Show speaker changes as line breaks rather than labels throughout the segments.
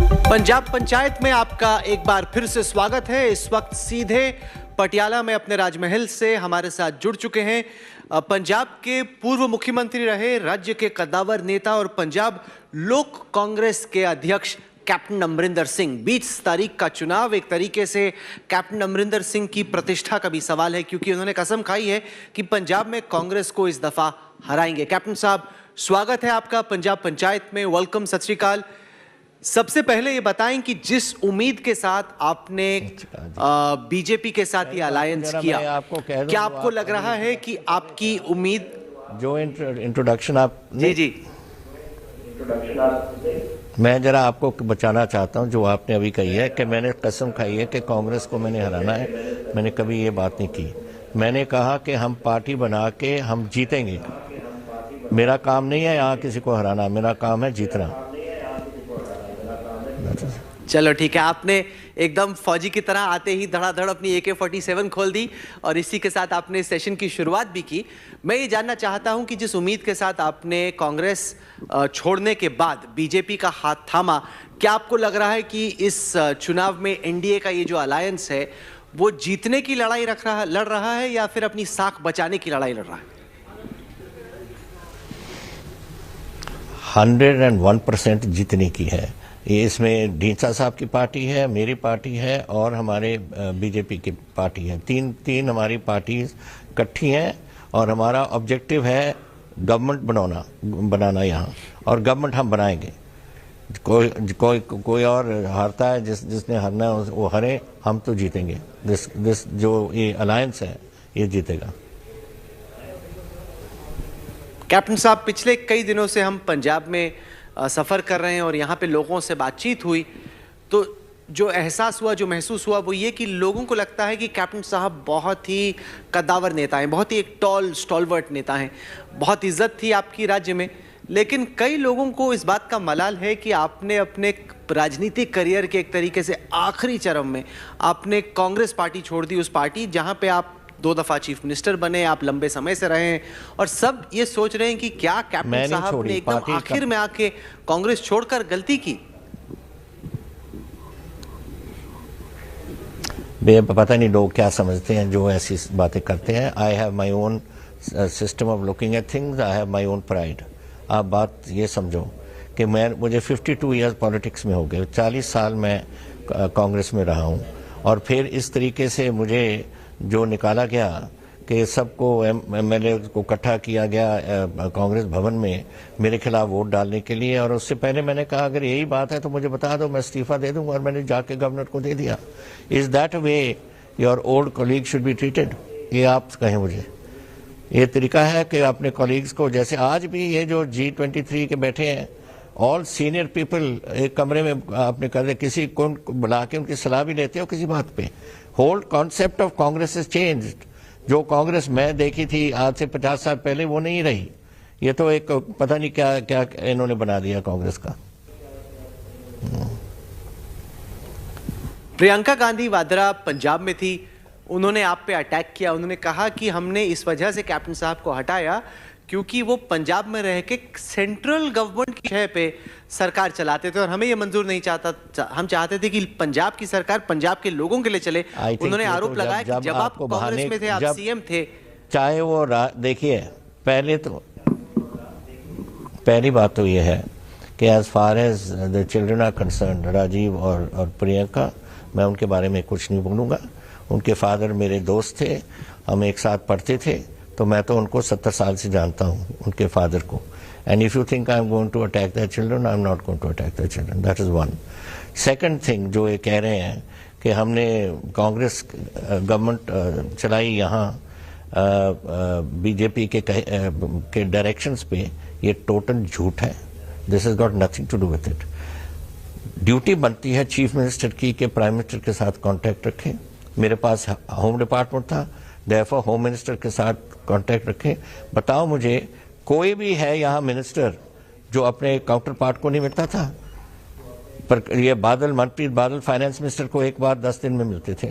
पंजाब पंचायत में आपका एक बार फिर से स्वागत है। इस वक्त सीधे पटियाला में अपने राजमहल से हमारे साथ जुड़ चुके हैं पंजाब के पूर्व मुख्यमंत्री रहे, राज्य के कद्दावर नेता और पंजाब लोक कांग्रेस के अध्यक्ष कैप्टन अमरिंदर सिंह। 20 तारीख का चुनाव एक तरीके से कैप्टन अमरिंदर सिंह की प्रतिष्ठा का भी सवाल है, क्योंकि उन्होंने कसम खाई है कि पंजाब में कांग्रेस को इस दफा हराएंगे। कैप्टन साहब, स्वागत है आपका पंजाब पंचायत में। वेलकम, सत श्री अकाल। सबसे पहले ये बताएं कि जिस उम्मीद के साथ आपने बीजेपी के साथ ये अलायंस किया, क्या आपको लग रहा है कि आपकी उम्मीद
जो इंट्रोडक्शन आप
जी
मैं जरा आपको बचाना चाहता हूं, जो आपने अभी कही है कि मैंने कसम खाई है कि कांग्रेस को मैंने हराना है, मैंने कभी ये बात नहीं की। मैंने कहा कि हम पार्टी बना के हम जीतेंगे। मेरा काम नहीं है यहाँ किसी को हराना, मेरा काम है जीतना।
चलो ठीक है, आपने एकदम फौजी की तरह आते ही धड़ाधड़ अपनी AK-47 खोल दी और इसी के साथ आपने सेशन की शुरुआत भी की। मैं ये जानना चाहता हूं कि जिस उम्मीद के साथ आपने कांग्रेस छोड़ने के बाद बीजेपी का हाथ थामा, क्या आपको लग रहा है कि इस चुनाव में NDA का ये जो अलायंस है वो जीतने की लड़ाई लड़ रहा है या फिर अपनी साख बचाने की लड़ाई लड़ रहा है?
101% जीतने की है। ये इसमें ढींसा साहब की पार्टी है, मेरी पार्टी है और हमारे बीजेपी की पार्टी है। तीन हमारी पार्टी इकट्ठी हैं और हमारा ऑब्जेक्टिव है गवर्नमेंट बनाना यहाँ, और गवर्नमेंट हम बनाएंगे। कोई और हारता है, जिसने हारना है वो हरे, हम तो जीतेंगे। दिस जो ये अलायंस है ये जीतेगा।
कैप्टन साहब, पिछले कई दिनों से हम पंजाब में सफ़र कर रहे हैं और यहाँ पे लोगों से बातचीत हुई तो जो एहसास हुआ, जो महसूस हुआ वो ये कि लोगों को लगता है कि कैप्टन साहब बहुत ही कद्दावर नेता हैं, बहुत ही एक स्टॉलवर्ट नेता हैं, बहुत इज्जत थी आपकी राज्य में। लेकिन कई लोगों को इस बात का मलाल है कि आपने अपने राजनीतिक करियर के एक तरीके से आखिरी चरण में आपने कांग्रेस पार्टी छोड़ दी, उस पार्टी जहाँ पे आप 2 दफा चीफ मिनिस्टर बने, आप लंबे समय से रहे हैं और सब ये सोच रहे हैं कि क्या कैप्टन साहब ने एकदम आखिर में आके कांग्रेस छोड़कर गलती की।
पता नहीं लोग क्या समझते हैं जो ऐसी बातें करते हैं। I have my own system of looking at things, I have my own pride. आप बात ये समझो कि मुझे 52 ईयर्स पॉलिटिक्स में हो गए, 40 साल मैं कांग्रेस में रहा हूँ, और फिर इस तरीके से मुझे जो निकाला गया कि सबको MLA को इकट्ठा किया गया कांग्रेस भवन में मेरे खिलाफ वोट डालने के लिए, और उससे पहले मैंने कहा अगर यही बात है तो मुझे बता दो, मैं इस्तीफा दे दूंगा, और मैंने जाके गवर्नर को दे दिया। Is that way your old colleague should be treated? ये आप कहें मुझे, ये तरीका है कि अपने कॉलीग्स को, जैसे आज भी ये जो G23 के बैठे हैं, ऑल सीनियर पीपल एक कमरे में आपने कर दे, किसी को बुला के उनकी सलाह भी लेते हो किसी बात पे। Whole concept of Congress is changed. जो कांग्रेस मैं देखी थी आज से 50 साल पहले वो नहीं रही। ये तो एक पता नहीं क्या क्या इन्होंने बना दिया कांग्रेस का।
प्रियंका गांधी वाड्रा पंजाब में थी, उन्होंने आप पे अटैक किया। उन्होंने कहा कि हमने इस वजह से कैप्टन साहब को हटाया क्योंकि वो पंजाब में रह के सेंट्रल गवर्नमेंट की जगह पे सरकार चलाते थे और हमें ये मंजूर नहीं चाहता। हम चाहते थे कि पंजाब की सरकार पंजाब के लोगों के लिए चले। उन्होंने आरोप लगाया कि जब आप कांग्रेस में थे, आप CM थे,
चाहे वो देखिए, पहली बात तो ये है कि as far as the children are concern, Rajiv और प्रियंका, मैं उनके बारे में कुछ नहीं बोलूँगा। उनके फादर मेरे दोस्त थे, हम एक साथ पढ़ते थे, तो मैं तो उनको 70 साल से जानता हूँ, उनके फादर को। And if you think I am going to attack the children, I am not going to attack the children. That is one. Second thing जो ये कह रहे हैं कि हमने कांग्रेस गवर्नमेंट चलाई यहाँ बीजेपी के डायरेक्शंस पे, ये टोटल झूठ है। This is got nothing to do with it. Duty बनती है चीफ मिनिस्टर की कि प्राइम मिनिस्टर के साथ कांटेक्ट रखें। मेरे पास होम डिपार्टमेंट था, देयरफॉर होम मिनिस्टर के साथ कांटेक्ट रखें। बताओ मुझे कोई भी है यहाँ मिनिस्टर जो अपने काउंटर पार्ट को नहीं मिलता था? पर ये मनप्रीत बादल फाइनेंस मिनिस्टर को एक बार 10 दिन में मिलते थे।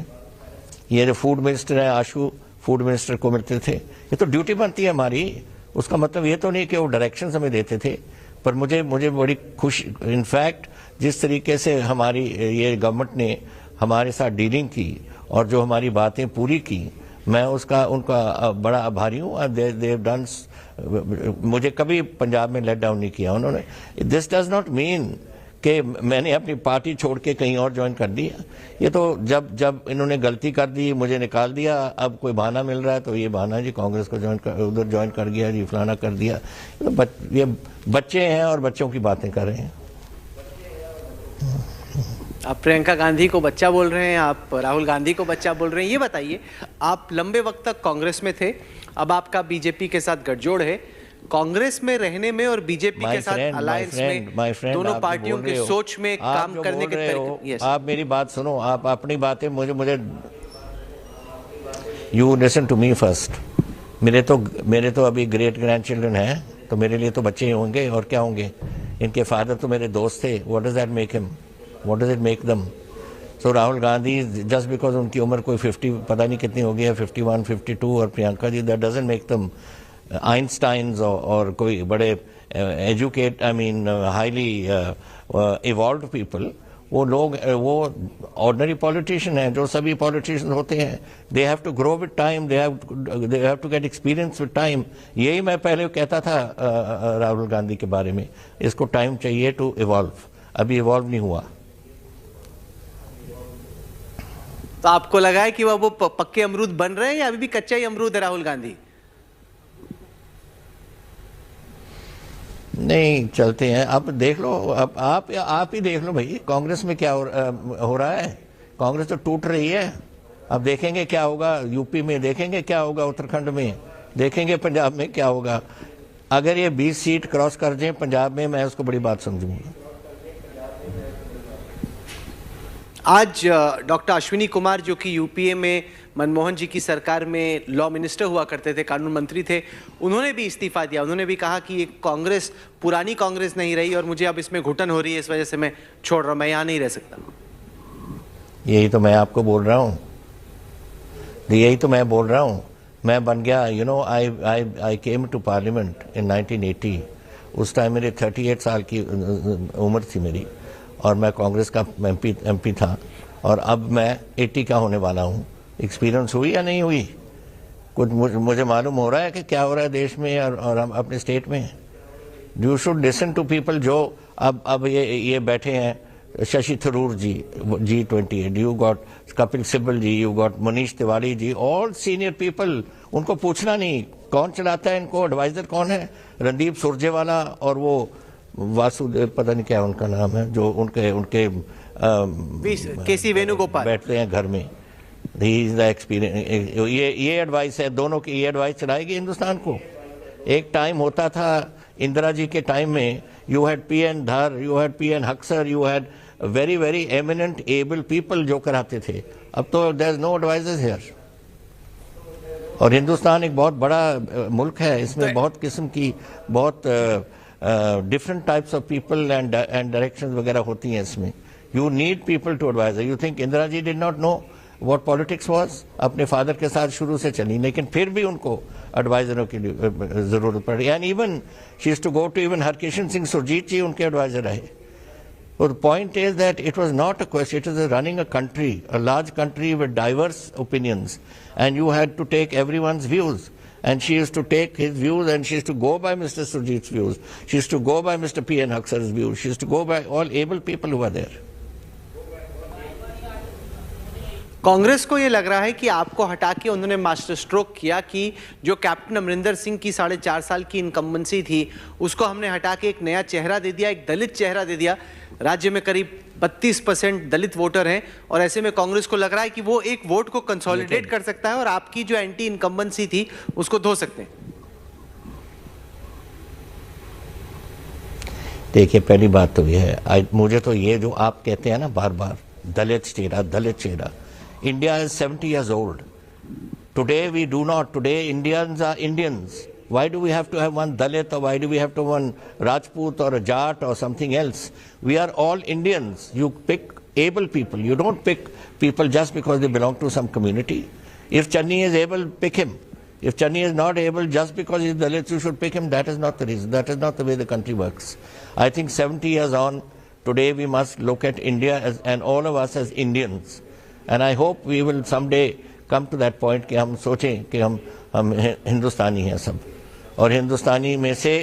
ये जो फूड मिनिस्टर है आशु, फूड मिनिस्टर को मिलते थे। ये तो ड्यूटी बनती है हमारी। उसका मतलब ये तो नहीं कि वो डायरेक्शन हमें देते थे, पर मुझे बड़ी खुशी, इनफैक्ट जिस तरीके से हमारी ये गवर्नमेंट ने हमारे साथ डीलिंग की और जो हमारी बातें पूरी की, मैं उनका बड़ा आभारी हूँ। दे डन, मुझे कभी पंजाब में लेट डाउन नहीं किया उन्होंने। दिस डज नॉट मीन कि मैंने अपनी पार्टी छोड़ के कहीं और ज्वाइन कर दिया। ये तो जब इन्होंने गलती कर दी, मुझे निकाल दिया, अब कोई बहाना मिल रहा है तो ये बहाना जी कांग्रेस को उधर ज्वाइन कर गया जी, फलाना कर दिया। तो ये बच्चे हैं और बच्चों की बातें कर रहे हैं।
आप प्रियंका गांधी को बच्चा बोल रहे हैं, आप राहुल गांधी को बच्चा बोल रहे हैं। ये बताइए, आप लंबे वक्त तक कांग्रेस में थे, अब आपका बीजेपी के साथ गठजोड़ है। कांग्रेस में रहने में और बीजेपी के साथ अलायंस में दोनों पार्टियों की सोच में काम करने के तरीके।
आप मेरी बात सुनो, आप अपनी बातें मुझे you listen to me first. मेरे तो अभी ग्रेट ग्रैंड चिल्ड्रन हैं, तो मेरे लिए तो बच्चे ही होंगे और क्या होंगे। इनके फादर तो मेरे दोस्त थे। What does that make him, what does it make them? So Rahul Gandhi just because उनकी उम्र कोई 50 पता नहीं कितनी हो गई है, 51, 52, और Priyanka ji, that doesn't make them Einsteins और कोई बड़े एजुकेट हाईली इवॉल्व्ड पीपल। वो लोग वो ऑर्डिनरी पॉलिटिशियन हैं जो सभी पॉलिटिशियन होते हैं। They have to grow with time, they have to get experience with time. यही मैं पहले कहता था राहुल गांधी के बारे में, इसको टाइम चाहिए टू इवॉल्व। अभी इवॉल्व नहीं हुआ।
तो आपको लगा है कि वो पक्के अमरूद बन रहे हैं या अभी भी कच्चा ही अमरूद है राहुल गांधी?
नहीं, चलते हैं। अब देख लो, अब आप ही देख लो भाई, कांग्रेस में क्या हो रहा है। कांग्रेस तो टूट रही है। अब देखेंगे क्या होगा यूपी में, देखेंगे क्या होगा उत्तराखंड में, देखेंगे पंजाब में क्या होगा। अगर ये 20 सीट क्रॉस कर जाए पंजाब में, मैं उसको बड़ी बात समझूंगा।
आज डॉक्टर अश्विनी कुमार, जो कि यूपीए में मनमोहन जी की सरकार में लॉ मिनिस्टर हुआ करते थे, कानून मंत्री थे, उन्होंने भी इस्तीफा दिया। उन्होंने भी कहा कि ये कांग्रेस पुरानी कांग्रेस नहीं रही और मुझे अब इसमें घुटन हो रही है, इस वजह से मैं छोड़ रहा हूं, मैं यहां नहीं रह सकता।
यही तो मैं आपको बोल रहा हूं, यही तो मैं बोल रहा हूं। मैं बन गया, you know, I came to parliament in 1980। उस टाइम मेरे 38 साल की उम्र थी मेरी, और मैं कांग्रेस का एमपी था, और अब मैं 80 का होने वाला हूँ। एक्सपीरियंस हुई या नहीं हुई, कुछ मुझे मालूम हो रहा है कि क्या हो रहा है देश में और अपने स्टेट में। You should listen to people जो अब ये बैठे हैं। Shashi Tharoor ji, G28, you got Kapil Sibbal ji, you got Manish Tewari ji, all senior people. उनको पूछना नहीं कौन चलाता है इनको, एडवाइजर कौन है? रणदीप सुरजेवाला और वो वासुदेव, पता नहीं क्या उनका नाम है, जो उनके
केसी वेणुगोपाल
बैठते हैं घर में। एक्सपीरियंस, ये एडवाइस है दोनों की। ये एडवाइस चलाएगी हिंदुस्तान को। एक टाइम होता था इंदिरा जी के टाइम में, you had PN Dhar, you had PN Haksar, you had very very eminent able people जो कराते थे। अब तो there is no advisers here. और हिंदुस्तान एक बहुत बड़ा मुल्क है, इसमें बहुत किस्म की बहुत different types of people and directions वगैरह होती हैं इसमें। You need people to advise. You think Indira ji did not know what politics was? अपने फादर के साथ शुरू से चली, लेकिन फिर भी उनको एडवाइजरों की जरूरत पड़ी। And even she is to go to even Harkishan Singh Surjeet ji उनके एडवाइजर रहे। So the point is that it was not a question, it was running a country, a large country with diverse opinions, and you had to take everyone's views. And she used to take his views, and she used to go by Mr. Surjit's views. She used to go by Mr. PN Haksar's views. She used to go by all able people who were there.
Congress को ये लग रहा है कि आपको हटा के उन्होंने मास्टर स्ट्रोक किया कि जो कैप्टन अमरिंदर सिंह की 4.5 साल की इनकम्बेंसी थी, उसको हमने हटा के एक नया चेहरा दे दिया, एक दलित चेहरा दे दिया। राज्य में करीब 32% दलित वोटर हैं, और ऐसे में कांग्रेस को लग रहा है कि वो एक वोट को कंसोलिडेट कर सकता है और आपकी जो एंटी इनकम्बेंसी थी उसको धो सकते हैं।
देखिए, पहली बात तो ये है, मुझे तो ये जो आप कहते हैं ना बार बार, दलित चेहरा, India is 70 years old. Today we do not. Today Indians are Indians. Why do we have to have one Dalit, or why do we have to have one Rajput or a Jat or something else? We are all Indians. You pick able people. You don't pick people just because they belong to some community. If Channi is able, pick him. If Channi is not able, just because he is Dalit, you should pick him. That is not the reason. That is not the way the country works. I think 70 years on, Today we must look at India as, and all of us as Indians. And I hope we will someday come to that point कि हम सोचें कि हम हिंदुस्तानी हैं सब, और हिंदुस्तानी में से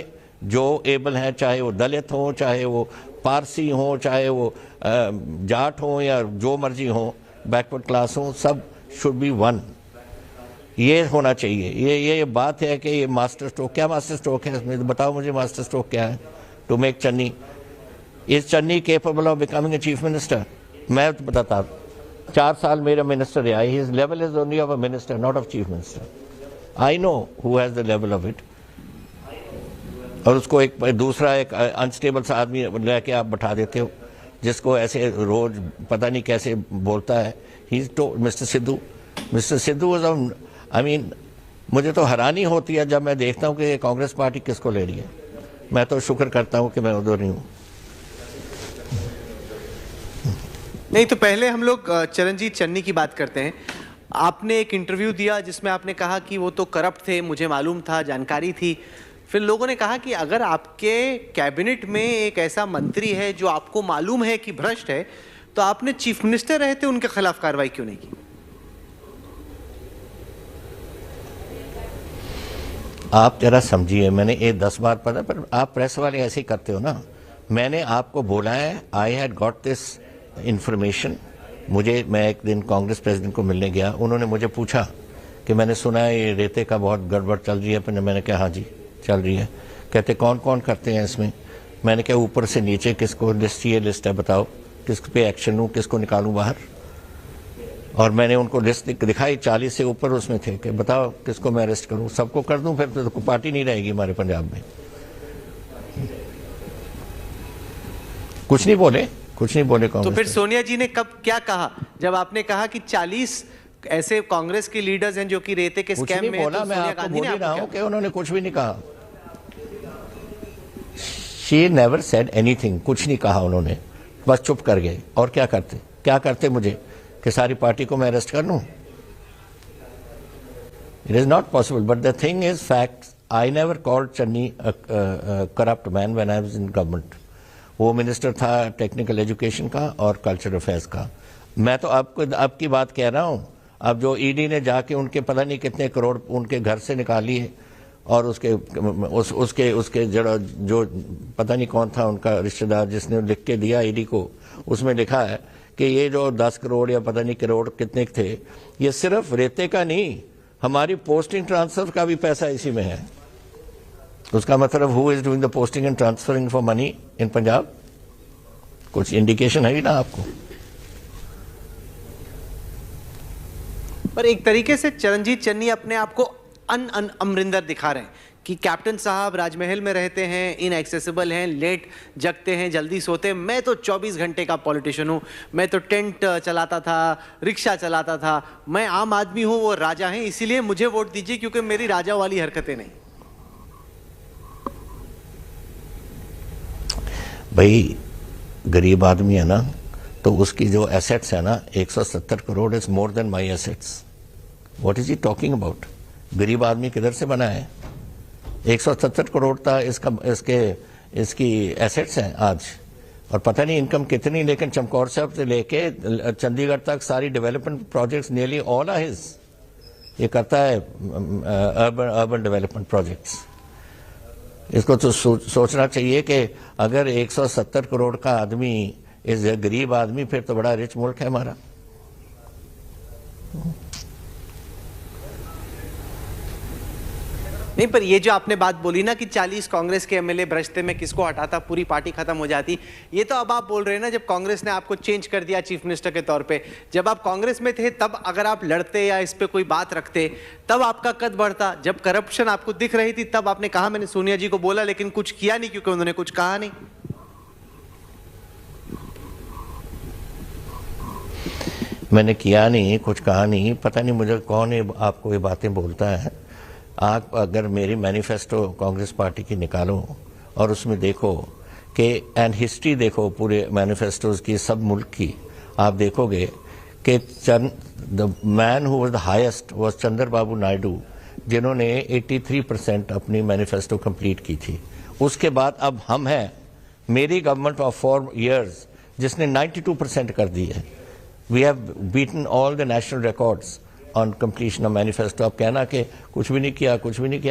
जो एबल हैं, चाहे वो दलित हों, चाहे वो पारसी हों, चाहे वो जाट हों या जो मर्जी हों, बैकवर्ड क्लास हों, सब शुड बी वन. ये होना चाहिए. ये बात है कि ये मास्टर स्ट्रोक, क्या मास्टर स्ट्रोक है इसमें? बताओ मुझे मास्टर स्ट्रोक क्या है? To make Channi. Is Channi capable of becoming a chief minister? मैं बताता, 4 साल मेरा मिनिस्टर रहा. His level is only of a minister, not of chief minister. I know who has the level of it. और उसको एक दूसरा एक अनस्टेबल सा आदमी लेके आप बैठा देते हो, जिसको ऐसे रोज पता नहीं कैसे बोलता है. He is to mister Sidhu was, I mean, मुझे तो हैरानी होती है जब मैं देखता हूँ कि कांग्रेस पार्टी किसको ले रही है. मैं तो शुक्र करता हूँ कि मैं उधर नहीं हूँ.
नहीं तो पहले हम लोग चरणजीत चन्नी की बात करते हैं. आपने एक इंटरव्यू दिया जिसमें आपने कहा कि वो तो करप्ट थे, मुझे मालूम था, जानकारी थी. फिर लोगों ने कहा कि अगर आपके कैबिनेट में एक ऐसा मंत्री है जो आपको मालूम है कि भ्रष्ट है, तो आपने चीफ मिनिस्टर रहते उनके खिलाफ कार्रवाई क्यों नहीं की?
आप जरा समझिए, मैंने ये 10 बार पता, पर आप प्रेस वाले ऐसे ही करते हो ना. मैंने आपको बोला है, I had got this information. मैं एक दिन कांग्रेस प्रेसिडेंट को मिलने गया, उन्होंने मुझे पूछा कि मैंने सुना है ये रेते का बहुत गड़बड़ चल रही है. पर मैंने कहा हाँ जी चल रही है. कहते कौन कौन करते हैं इसमें? मैंने कहा ऊपर से नीचे किसको लिस्ट, ये लिस्ट है, बताओ किस पे एक्शन लूँ, किसको निकालूँ बाहर. और मैंने उनको लिस्ट दिखाई, 40 से ऊपर उसमें थे, कि बताओ किसको मैं अरेस्ट करूं, सबको कर दूं, फिर तो पार्टी नहीं रहेगी हमारे पंजाब में. कुछ नहीं बोले कांग्रेस.
तो फिर सोनिया जी ने कब क्या कहा जब आपने कहा कि 40 ऐसे कांग्रेस के लीडर्स हैं जो कि रेते के स्कैम में?
बोला, मैं आपको बोल ही रहा हूं कि उन्होंने कुछ भी नहीं कहा. She never said anything. कुछ नहीं कहा उन्होंने, बस चुप कर गए. और क्या करते मुझे कि सारी पार्टी को मैं अरेस्ट कर लूं? It is not possible. But the thing is fact, I never called Channi corrupt man when I was in government. वो मिनिस्टर था टेक्निकल एजुकेशन का और कल्चर अफेयर्स का. मैं तो आपकी बात कह रहा हूं. अब जो ईडी ने जाके उनके पता नहीं कितने करोड़ उनके घर से निकालिए, और उसके जो पता नहीं कौन था उनका रिश्तेदार जिसने लिख के दिया ईडी को, उसमें लिखा है कि ये जो 10 करोड़ या पता नहीं करोड़ कितने थे, ये सिर्फ रेते का नहीं, हमारी पोस्टिंग ट्रांसफर का भी पैसा इसी में है. उसका मतलब who is doing the posting and transferring for money in Punjab? कुछ इंडिकेशन है ही ना आपको.
पर एक तरीके से चरणजीत चन्नी अपने आप को अमरिंदर दिखा रहे हैं कि कैप्टन साहब राजमहल में रहते हैं, इनएक्सेसिबल हैं, लेट जगते हैं, जल्दी सोते हैं. मैं तो 24 घंटे का पॉलिटिशियन हूं, मैं तो टेंट चलाता था, रिक्शा चलाता था, मैं आम आदमी हूं, वो राजा हैं, इसीलिए मुझे वोट दीजिए क्योंकि मेरी राजा वाली हरकतें नहीं.
भाई गरीब आदमी है ना, तो उसकी जो एसेट्स है ना, 170 crore is more than my assets. What is he talking about? गरीब आदमी किधर से बना है? 170 करोड़ था इसकी एसेट्स हैं आज, और पता नहीं इनकम कितनी. लेकिन चमकौर साहब से लेके चंडीगढ़ तक सारी development projects nearly all are his. ये करता है अर्बन डेवलपमेंट प्रोजेक्ट्स. इसको तो सोचना चाहिए कि अगर 170 करोड़ का आदमी इस गरीब आदमी, फिर तो बड़ा रिच मुल्क है हमारा.
नहीं, पर ये जो आपने बात बोली ना कि 40 कांग्रेस के एमएलए भ्रष्ट में किसको हटाता पूरी पार्टी खत्म हो जाती, ये तो अब आप बोल रहे हैं ना जब कांग्रेस ने आपको चेंज कर दिया चीफ मिनिस्टर के तौर पे. जब आप कांग्रेस में थे तब अगर आप लड़ते या इस पे कोई बात रखते तब आपका कद बढ़ता. जब करप्शन आपको दिख रही थी तब आपने कहा मैंने सोनिया जी को बोला, लेकिन कुछ किया नहीं क्योंकि उन्होंने कुछ कहा नहीं.
मैंने किया नहीं, कुछ कहा नहीं. पता नहीं मुझे कौन है आपको ये बातें बोलता है. आप अगर मेरी मैनिफेस्टो कांग्रेस पार्टी की निकालो और उसमें देखो कि एंड हिस्ट्री देखो पूरे मैनिफेस्टोज की सब मुल्क की, आप देखोगे कि the man who was the highest was Chandrababu Naidu, जिन्होंने 83% अपनी मैनिफेस्टो कंप्लीट की थी. उसके बाद अब हम हैं मेरी गवर्नमेंट ऑफ 4 years जिसने 92% कर दी है। We have beaten all the national records on completion of manifesto. अब कहना कि कुछ भी नहीं किया,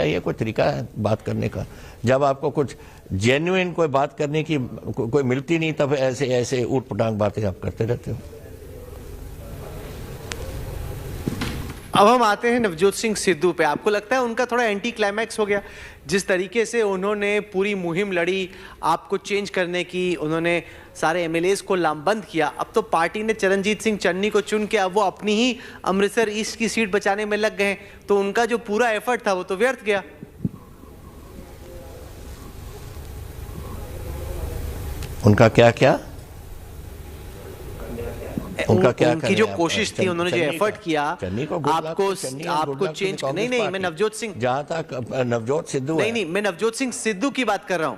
ये कोई तरीका है बात करने का? जब आपको कुछ जेन्युइन कोई बात करने की कोई मिलती नहीं, तब ऐसे ऊट पटांग बातें आप करते रहते हो।
अब हम आते हैं नवजोत सिंह सिद्धू पे। आपको लगता है उनका थोड़ा एंटी क्लाइमैक्स हो गया? जिस तरीके से उन्होंने पूरी मुहिम लड़ी आपको चेंज करने की, उन्होंने सारे एमएलएस को लामबंद किया, अब तो पार्टी ने चरणजीत सिंह चन्नी को चुन के अब वो अपनी ही अमृतसर ईस्ट की सीट बचाने में लग गए, तो उनका जो पूरा एफर्ट था वो तो व्यर्थ गया।
उनका क्या
उनकी जो कोशिश थी, उन्होंने जो एफर्ट किया आपको चेंज। नहीं, मैं नवजोत सिंह,
जहां तक नवजोत सिद्धू,
नहीं, मैं नवजोत सिंह सिद्धू की बात कर रहा हूं।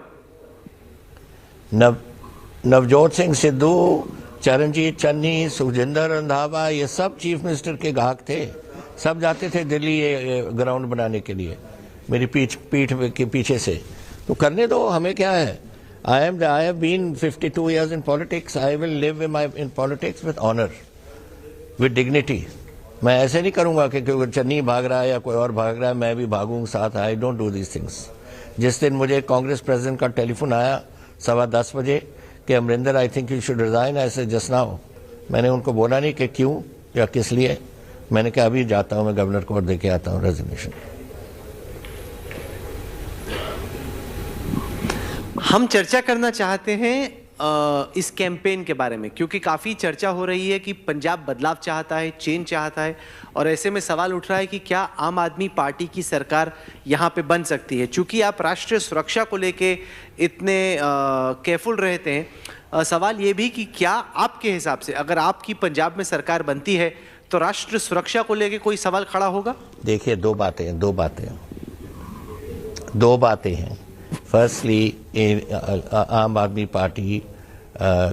नवजोत सिंह सिद्धू, चरणजीत चन्नी, सुखजिंदर रंधावा, ये सब चीफ मिनिस्टर के ग्राहक थे। सब जाते थे दिल्ली ये ग्राउंड बनाने के लिए मेरी पीठ के पीछे से। तो करने दो, हमें क्या है। I have been 52 years in politics. I will live in politics with honor, with dignity. मैं ऐसे नहीं करूंगा कि चन्नी भाग रहा है या कोई और भाग रहा है मैं भी भागूंगा साथ। I don't do these things. जिस दिन मुझे कांग्रेस प्रेसिडेंट का टेलीफोन आया 10:15 बजे कि Amarinder I think you should resign, ऐसे जस्ट नाउ, मैंने उनको बोला नहीं कि क्यों या किस लिए। मैंने कहा अभी जाता हूं, मैं गवर्नर को और दे के आता हूं रेजिग्नेशन।
हम चर्चा करना चाहते हैं इस कैंपेन के बारे में, क्योंकि काफ़ी चर्चा हो रही है कि पंजाब बदलाव चाहता है, चेंज चाहता है, और ऐसे में सवाल उठ रहा है कि क्या आम आदमी पार्टी की सरकार यहाँ पे बन सकती है। चूंकि आप राष्ट्रीय सुरक्षा को लेके इतने केयरफुल रहते हैं, सवाल ये भी कि क्या आपके हिसाब से अगर आपकी पंजाब में सरकार बनती है तो राष्ट्रीय सुरक्षा को लेके कोई सवाल खड़ा होगा?
देखिए, दो बातें हैं। फर्स्टली, आम आदमी पार्टी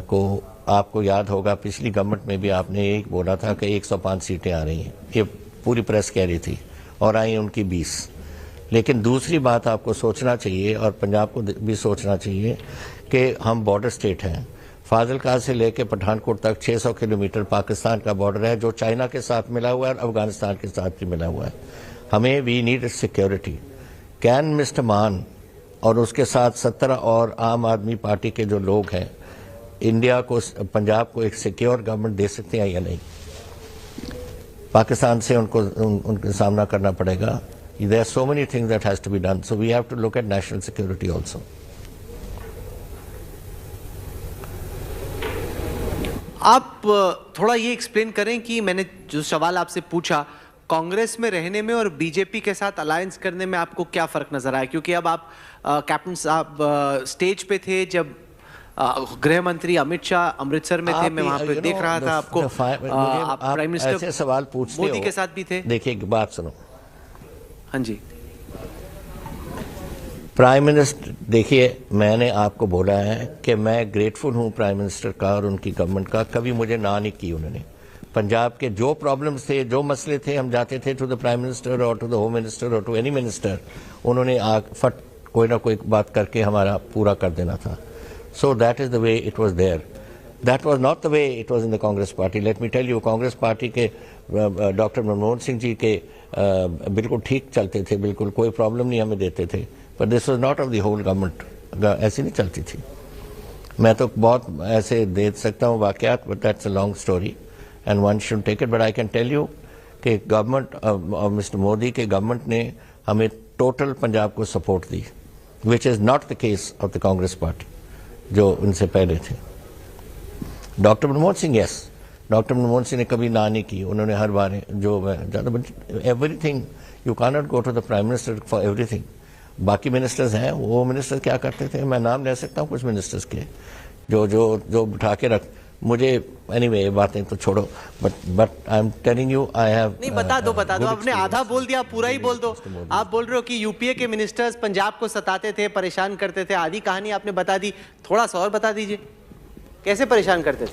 को आपको याद होगा पिछली गवर्नमेंट में भी आपने एक बोला था कि 105 सीटें आ रही हैं, ये पूरी प्रेस कह रही थी, और आई उनकी 20। लेकिन दूसरी बात आपको सोचना चाहिए और पंजाब को भी सोचना चाहिए कि हम बॉर्डर स्टेट हैं। फाजिलका से लेकर पठानकोट तक 600 किलोमीटर पाकिस्तान का बॉर्डर है, जो चाइना के साथ मिला हुआ है और अफगानिस्तान के साथ भी मिला हुआ है। हमें we need security. Can mister Mann और उसके साथ 17 और आम आदमी पार्टी के जो लोग हैं इंडिया को, पंजाब को एक सिक्योर गवर्नमेंट दे सकते हैं या नहीं? पाकिस्तान से उनको सामना करना पड़ेगा। There are so many things that has to be done, so we have to look at national security also.
आप थोड़ा ये एक्सप्लेन करें कि मैंने जो सवाल आपसे पूछा, कांग्रेस में रहने में और बीजेपी के साथ अलायंस करने में आपको क्या फर्क नजर आया? क्योंकि अब आप कैप्टन साहब स्टेज पे थे जब गृह मंत्री अमित शाह अमृतसर में थे, मैं वहां पे देख रहा था आपको। आप प्राइम मिनिस्टर
ऐसे सवाल पूछते हो,
मोदी के साथ भी थे।
देखिए, एक बात सुनो।
हाँ जी,
प्राइम मिनिस्टर, देखिए मैंने आपको बोला है कि मैं ग्रेटफुल हूं प्राइम मिनिस्टर का और उनकी गवर्नमेंट का। कभी मुझे ना नहीं की उन्होंने। पंजाब के जो प्रॉब्लम्स थे, जो मसले थे, हम जाते थे टू द प्राइम मिनिस्टर और टू द होम मिनिस्टर और टू एनी मिनिस्टर, उन्होंने फट कोई ना कोई बात करके हमारा पूरा कर देना था। So that is the way it was there. That was not the way it was in the Congress party. Let me tell you, Congress party के डॉक्टर मनमोहन सिंह जी के बिल्कुल ठीक चलते थे, बिल्कुल कोई प्रॉब्लम नहीं हमें देते थे। But this was not of the whole government, ऐसी नहीं चलती थी। मैं तो बहुत ऐसे दे सकता हूँ वाकयात, but that's a long story and one should take it, but I can tell you कि गवर्नमेंट मिस्टर मोदी के गवर्नमेंट ने हमें टोटल पंजाब को सपोर्ट दी, which is not the case of the Congress party जो उनसे पहले थे। Doctor Manmohan Singh, yes, doctor Manmohan Singh ने कभी ना नहीं की। उन्होंने हर बार जो everything, you can not go to the prime minister for everything. बाकी मिनिस्टर्स हैं, वो मिनिस्टर क्या करते थे, मैं नाम ले सकता हूँ कुछ मिनिस्टर्स के जो बिठा के रख। मुझे एनीवे ये बातें तो छोड़ो, but I am telling you I have.
नहीं, बता दो। आपने आधा बोल दिया, पूरा ही बोल दो। आप बोल रहे हो कि यूपीए के मिनिस्टर्स पंजाब को सताते थे, परेशान करते थे। आधी कहानी आपने बता दी, थोड़ा सा और बता दीजिए, कैसे परेशान करते थे?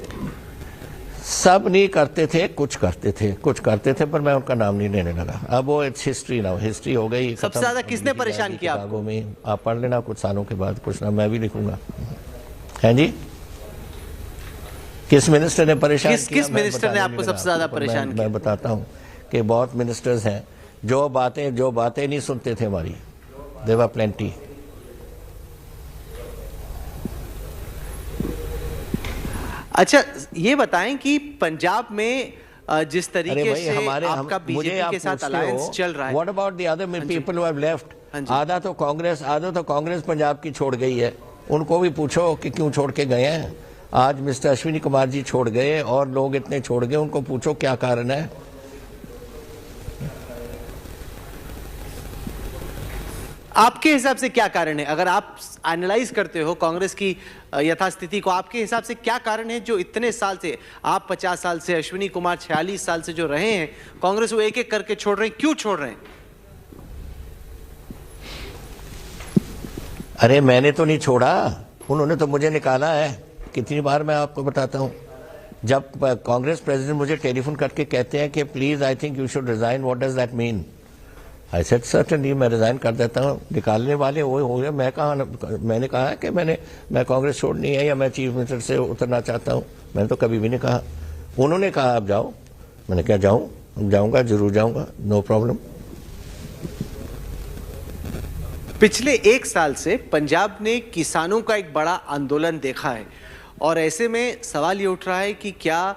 सब नहीं करते थे, कुछ करते थे, पर मैं उनका नाम नहीं लेने लगा। अब वो इट्स हिस्ट्री ना, हिस्ट्री हो गई।
सबसे ज्यादा किसने परेशान किया आपको?
में आप पढ़ लेना कुछ सालों के बाद, कुछ ना मैं भी लिखूंगा। हैं जी? किस मिनिस्टर ने परेशान किया?
किस मिनिस्टर ने आपको सबसे ज्यादा परेशान किया?
मैं बताता हूं कि बहुत मिनिस्टर्स हैं जो बातें नहीं सुनते थे हमारी। There were plenty.
अच्छा, ये बताएं कि पंजाब में जिस तरीके से आपका बीजेपी के साथ अलायंस चल रहा है,
what about the other people who have left? आधा तो कांग्रेस पंजाब की छोड़ गई है। उनको भी पूछो कि क्यों छोड़ के गए हैं। आज मिस्टर अश्विनी कुमार जी छोड़ गए और लोग इतने छोड़ गए, उनको पूछो क्या कारण है।
आपके हिसाब से क्या कारण है? अगर आप एनालाइज करते हो कांग्रेस की यथास्थिति को, आपके हिसाब से क्या कारण है जो इतने साल से, आप 50 साल से, अश्विनी कुमार 46 साल से जो रहे हैं कांग्रेस, वो एक एक करके छोड़ रहे हैं, क्यों छोड़ रहे हैं?
अरे मैंने तो नहीं छोड़ा, उन्होंने तो मुझे निकाला है। कितनी बार मैं आपको बताता हूं, जब कांग्रेस प्रेसिडेंट मुझे टेलीफोन करके कहते हैं कि please I think you should resign, what does that mean? I said certainly, मैं रिजाइन कर देता हूं। निकालने वाले वो हो गए, मैंने कहा है कि मैं कांग्रेस छोड़नी है या मैं चीफ मिनिस्टर से उतरना चाहता हूं? मैंने तो कभी भी नहीं कहा। उन्होंने कहा आप जाओ, मैंने क्या जाऊं? जाऊंगा, जरूर जाऊंगा, नो प्रॉब्लम।
पिछले एक साल से पंजाब ने किसानों का एक बड़ा आंदोलन देखा है और ऐसे में सवाल ये उठ रहा है कि क्या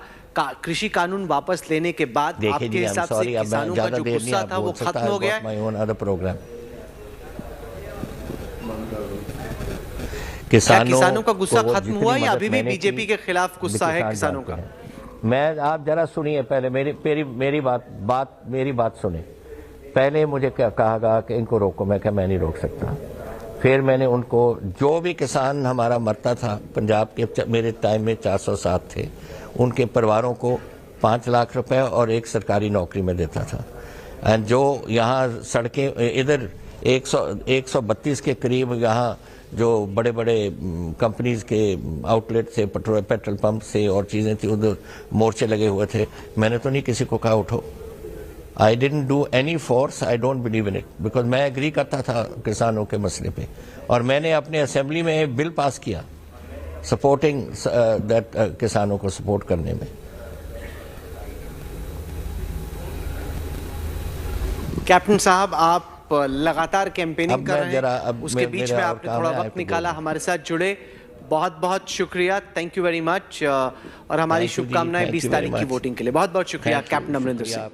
कृषि कानून वापस लेने के बाद आपके हिसाब से किसानों का जो गुस्सा था वो खत्म हो गया? किसानों का गुस्सा खत्म हुआ या अभी भी बीजेपी के खिलाफ गुस्सा है किसानों का?
मैं, आप जरा सुनिए पहले, मेरी बात सुने। पहले मुझे क्या कहा गया कि इनको रोको, मैं क्या, मैं नहीं रोक सकता। फिर मैंने उनको, जो भी किसान हमारा मरता था पंजाब के, मेरे टाइम में 407 थे, उनके परिवारों को 5 लाख रुपए और एक सरकारी नौकरी में देता था। एंड जो यहाँ सड़कें, इधर 132 के करीब यहाँ जो बड़े बड़े कंपनीज के आउटलेट थे, पेट्रोल पंप से और चीज़ें थी, उधर मोर्चे लगे हुए थे। मैंने तो नहीं किसी को कहा उठो। I didn't do any force, I don't believe in it, because मैं एग्री करता था किसानों के मसले पे, और मैंने अपने असेंबली में एक बिल पास किया सपोर्टिंग दैट, किसानों को सपोर्ट करने में।
कैप्टन साहब, आप लगातार कैंपेनिंग कर रहे हैं, उसके बीच में आपने थोड़ा वक्त निकाला, हमारे साथ जुड़े, बहुत बहुत शुक्रिया, थैंक यू वेरी मच। और हमारी शुभकामनाएं 20 तारीख की वोटिंग के लिए। बहुत बहुत शुक्रिया कैप्टन अमरिंदर सिंह।